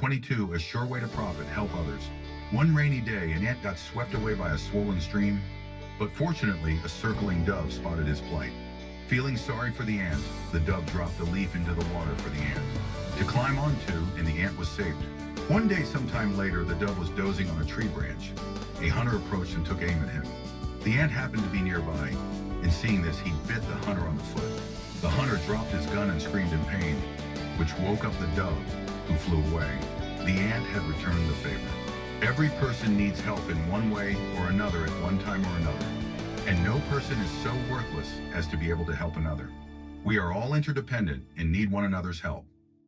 22. A sure way to profit, help others. One rainy day, an ant got swept away by a swollen stream, but fortunately, a circling dove spotted his plight. Feeling sorry for the ant, the dove dropped a leaf into the water for the ant to climb onto, and the ant was saved. One day sometime later, the dove was dozing on a tree branch. A hunter approached and took aim at him. The ant happened to be nearby, and seeing this, he bit the hunter on the foot. The hunter dropped his gun and screamed in pain, which woke up the dove, who flew away. The ant had returned the favor. Every person needs help in one way or another at one time or another, and no person is so worthless as to be able to help another. We are all interdependent and need one another's help.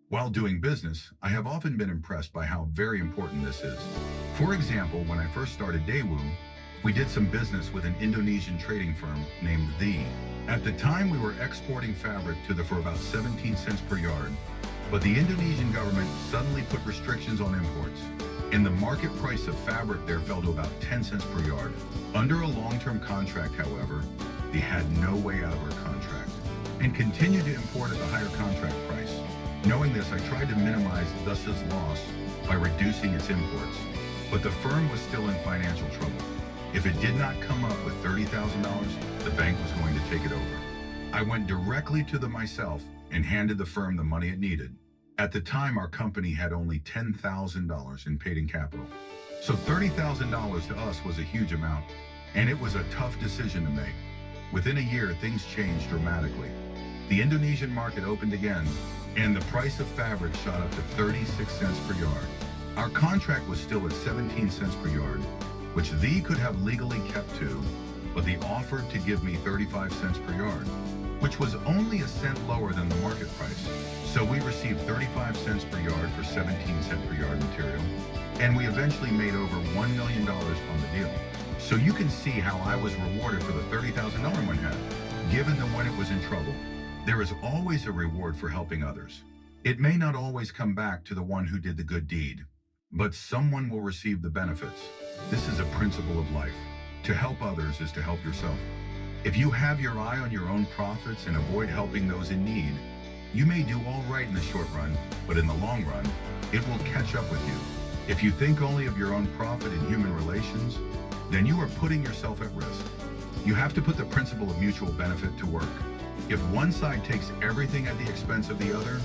While doing business, I have often been impressed by how very important this is. For example, when I first started Daewoo, we did some business with an Indonesian trading firm named The. At the time, we were exporting fabric to for about 17 cents per yard, but the Indonesian government suddenly put restrictions on imports, and the market price of fabric there fell to about 10 cents per yard. Under a long-term contract, however, they had no way out of our contract and continued to import at the higher contract price. Knowing this, I tried to minimize thus's loss by reducing its imports, but the firm was still in financial trouble. If it did not come up with $30,000, the bank was going to take it over. I went directly to myself and handed the firm the money it needed. At the time, our company had only $10,000 in paid-in capital. So $30,000 to us was a huge amount, and it was a tough decision to make. Within a year, things changed dramatically. The Indonesian market opened again, and the price of fabric shot up to 36 cents per yard. Our contract was still at 17 cents per yard, which they could have legally kept to, but they offered to give me 35 cents per yard, which was only a cent lower than the market price. So we received 35 cents per yard for 17 cent per yard material, and we eventually made over $1 million on the deal. So you can see how I was rewarded for the $30,000 one had, given that when it was in trouble. There is always a reward for helping others. It may not always come back to the one who did the good deed, but someone will receive the benefits. This is a principle of life. To help others is to help yourself. If you have your eye on your own profits and avoid helping those in need, you may do all right in the short run, but in the long run, it will catch up with you. If you think only of your own profit in human relations, then you are putting yourself at risk. You have to put the principle of mutual benefit to work. If one side takes everything at the expense of the other,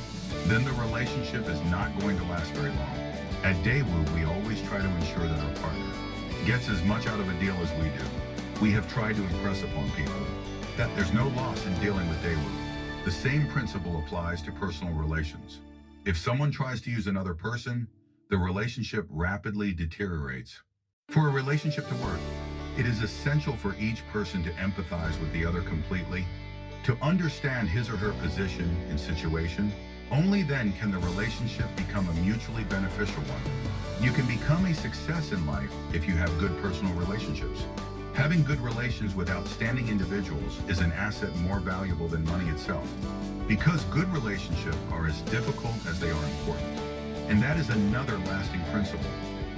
then the relationship is not going to last very long. At Daewoo, we always try to ensure that our partner gets as much out of a deal as we do. We have tried to impress upon people that there's no loss in dealing with Daewoo. The same principle applies to personal relations. If someone tries to use another person, the relationship rapidly deteriorates. For a relationship to work, it is essential for each person to empathize with the other completely, to understand his or her position and situation. Only then can the relationship become a mutually beneficial one. You can become a success in life if you have good personal relationships. Having good relations with outstanding individuals is an asset more valuable than money itself, because good relationships are as difficult as they are important. And that is another lasting principle.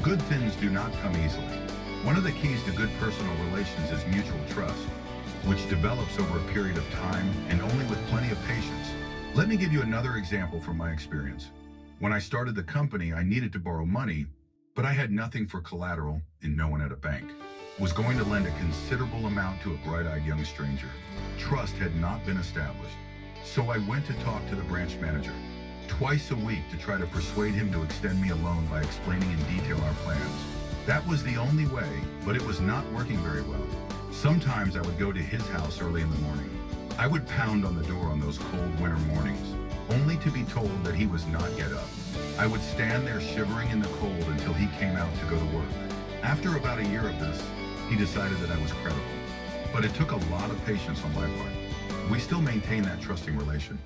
Good things do not come easily. One of the keys to good personal relations is mutual trust, which develops over a period of time and only with plenty of patience. Let me give you another example from my experience. When I started the company, I needed to borrow money, but I had nothing for collateral and no one at a bank. Was going to lend a considerable amount to a bright-eyed young stranger. Trust had not been established. So I went to talk to the branch manager twice a week to try to persuade him to extend me a loan by explaining in detail our plans. That was the only way, but it was not working very well. Sometimes I would go to his house early in the morning. I would pound on the door on those cold winter mornings, only to be told that he was not yet up. I would stand there shivering in the cold until he came out to go to work. After about a year of this, he decided that I was credible. But it took a lot of patience on my part. We still maintain that trusting relation.